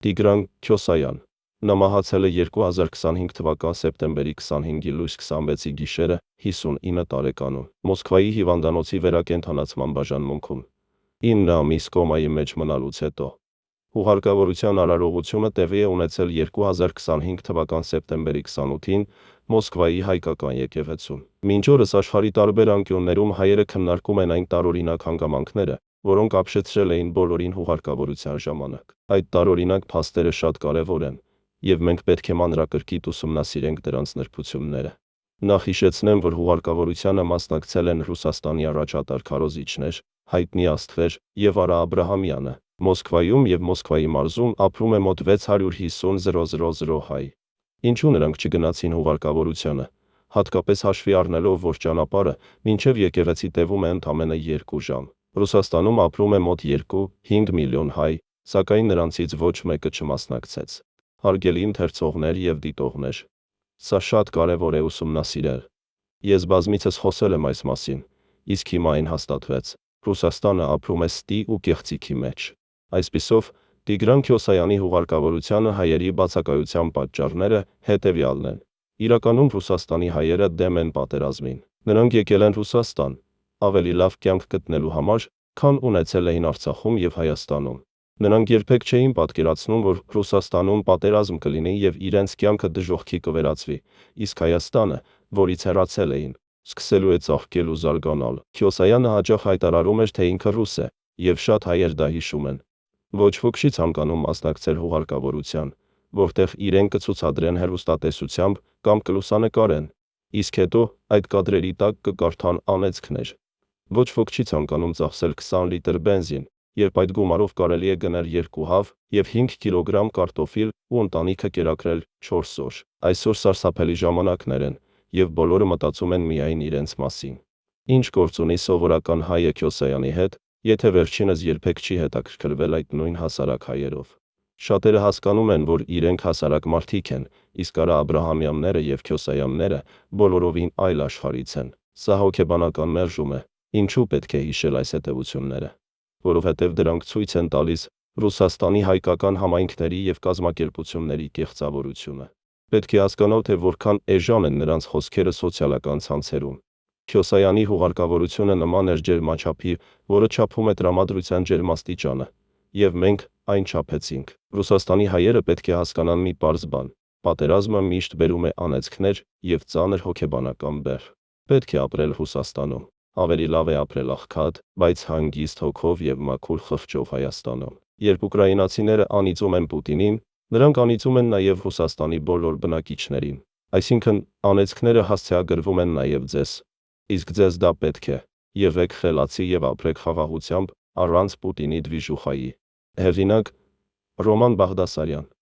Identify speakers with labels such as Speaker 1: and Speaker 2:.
Speaker 1: Տիգրան Քյոսայան Նա մահացել է 2025 թվական սեպտեմբերի 25-ի լույս 26-ի գիշերը 59 տարեկանում Մոսկվայի հիվանդանոցի վերակենդանացման բաժանմունքում 9 ամիս կոմայի մեջ մնալուց հետո Հուղարկավորության արարողությունը տեղի է ունեցել 2025 թվական սեպտեմբերի 28-ին Մոսկվայի հայկական եկեղեցում։ Մինչ օրս աշխարհի տարբեր անկյուններում հայերը քննարկում են այն տարօրինակ հանգամանքները, որոնք ապշեցրել էին բոլորին հուղարկավորության ժամանակ։ Այդ տարօրինակ փաստերը շատ կարևոր են, եւ մենք պետք է մանրակրկիտ ուսումնասիրենք դրանց նրբությունները։ Նախ հիշեցնեմ, որ հուղարկավորությանը մասնակցել են Ռուսաստանի առաջատար քարոզիչներ, հայտնի աստղեր եւ Արա Աբրահամյանը։ Մոսկվայում եւ Մոսկվայի մարզում ապրում է մոտ 650,000 հայ։ Ինչու նրանք չգնացին հուղարկավորությանը, հատկապես հաշվի առնելով, որ ճանապարհը մինչև եկեղեցի տևում է ընդամենը 2 ժամ։ Ռուսաստանում ապրում է մոտ 2-5 միլիոն հայ, սակայն նրանցից ոչ մեկը չմասնակցեց։ Հարգելի ընթերցողներ եւ դիտողներ, սա շատ կարևոր է ուսումնասիրել։ Ես բազմիցս խոսել եմ այս մասին, իսկ հիմա այն հաստատվեց։ Ռուսաստանը ապրում է ստի ու կեղծիքի մեջ։ Այսպիսով, Տիգրան Քյոսայանի հուղարկավորությանը հայերի բացակայության պատճառները հետևյալն են։ Իրականում Ռուսաստանի հայերը դեմ են պատերազմին։ Նրանք եկել են Ռուսաստան ավելի լավ կյանք գտնելու համար, քան ունեցել էին Արցախում եւ Հայաստանում։ Նրանք երբեք չէին պատկերացնում, որ Ռուսաստանում պատերազմ կլինի եւ իրենց կյանքը դժոխքի կվերածվի, իսկ Հայաստանը, որից հեռացել էին, սկսելու է ծաղկել ու զարգանալ։ Քյոսայանը հաճախ հայտարարում էր, թե ինքը ռուս է, եւ շատ հայեր դա հիշում են։ Ոչ ոք չի ցանկանում մասնակցել հուղարկավորության, որտեղ իրեն կցուցադրեն հեռուստատեսությամբ կամ կլուսանկարեն, իսկ հետո այդ կադրերի տակ կկարդան անեծքներ։ Ոչ ոք չի ցանկանում ծախսել 20 լիտր բենզին, երբ այդ գումարով կարելի է գնել 2 հավ եւ 5 կիլոգրամ կարտոֆիլ ու ընտանիքը կերակրել 4 օր։ Այսօր սարսափելի ժամանակներ են, եւ բոլորը մտածում են միայն իրենց մասին։ Ինչ գործ ունի սովորական հայը Քյոսայանի հետ, եթե վերջինս երբեք չի հետաքրքրվել այդ նույն հասարակ հայերով։ Շատերը հասկանում են, որ իրենք հասարակ մարդիկ են, իսկ Արա Աբրահամյանները եւ Քյոսայանները բոլորովին այլ աշխարհից են։ Սա հոգեբանական մերժում է։ Ինչու պետք է հիշել այս հետևությունները։ Որովհետև դրանք ցույց են տալիս Ռուսաստանի հայկական համայնքների եւ կազմակերպությունների կեղծավորությունը։ Պետք է հասկանալ, թե որքան էժան են նրանց խոսքերը սոցիալական ցանցերում։ Քյոսայանի հուղարկավորությունը նման էր ջերմաչափի, որը չափում է տրամադրության ջերմաստիճանը, եւ մենք այն չափեցինք։ Ռուսաստանի հայերը պետք է հասկանան մի պարզ բան. պատերազմը միշտ բերում է անեծքներ եւ ծանր հոգեբանական բեռ։ Պետք է ապրել Ռուսաստանում։ Ավելի լավ է ապրել աղքատ, բայց հանգիստ հոգով եւ մաքուր խղճով Հայաստանում։ Երբ ուկրաինացիները անիծում են Պուտինին, նրանք անիծում են նաեւ Ռուսաստանի բոլոր բնակիչներին։ Այսինքն, անեծքները հասցեագրվում են նաեւ ձեզ։ Իսկ ձեզ դա պետք է։ Եղեք խելացի եւ ապրեք խաղաղությամբ, առանց Պուտինի դվիժուխայի։ Հեղինակ Ռոման Բաղդասարյան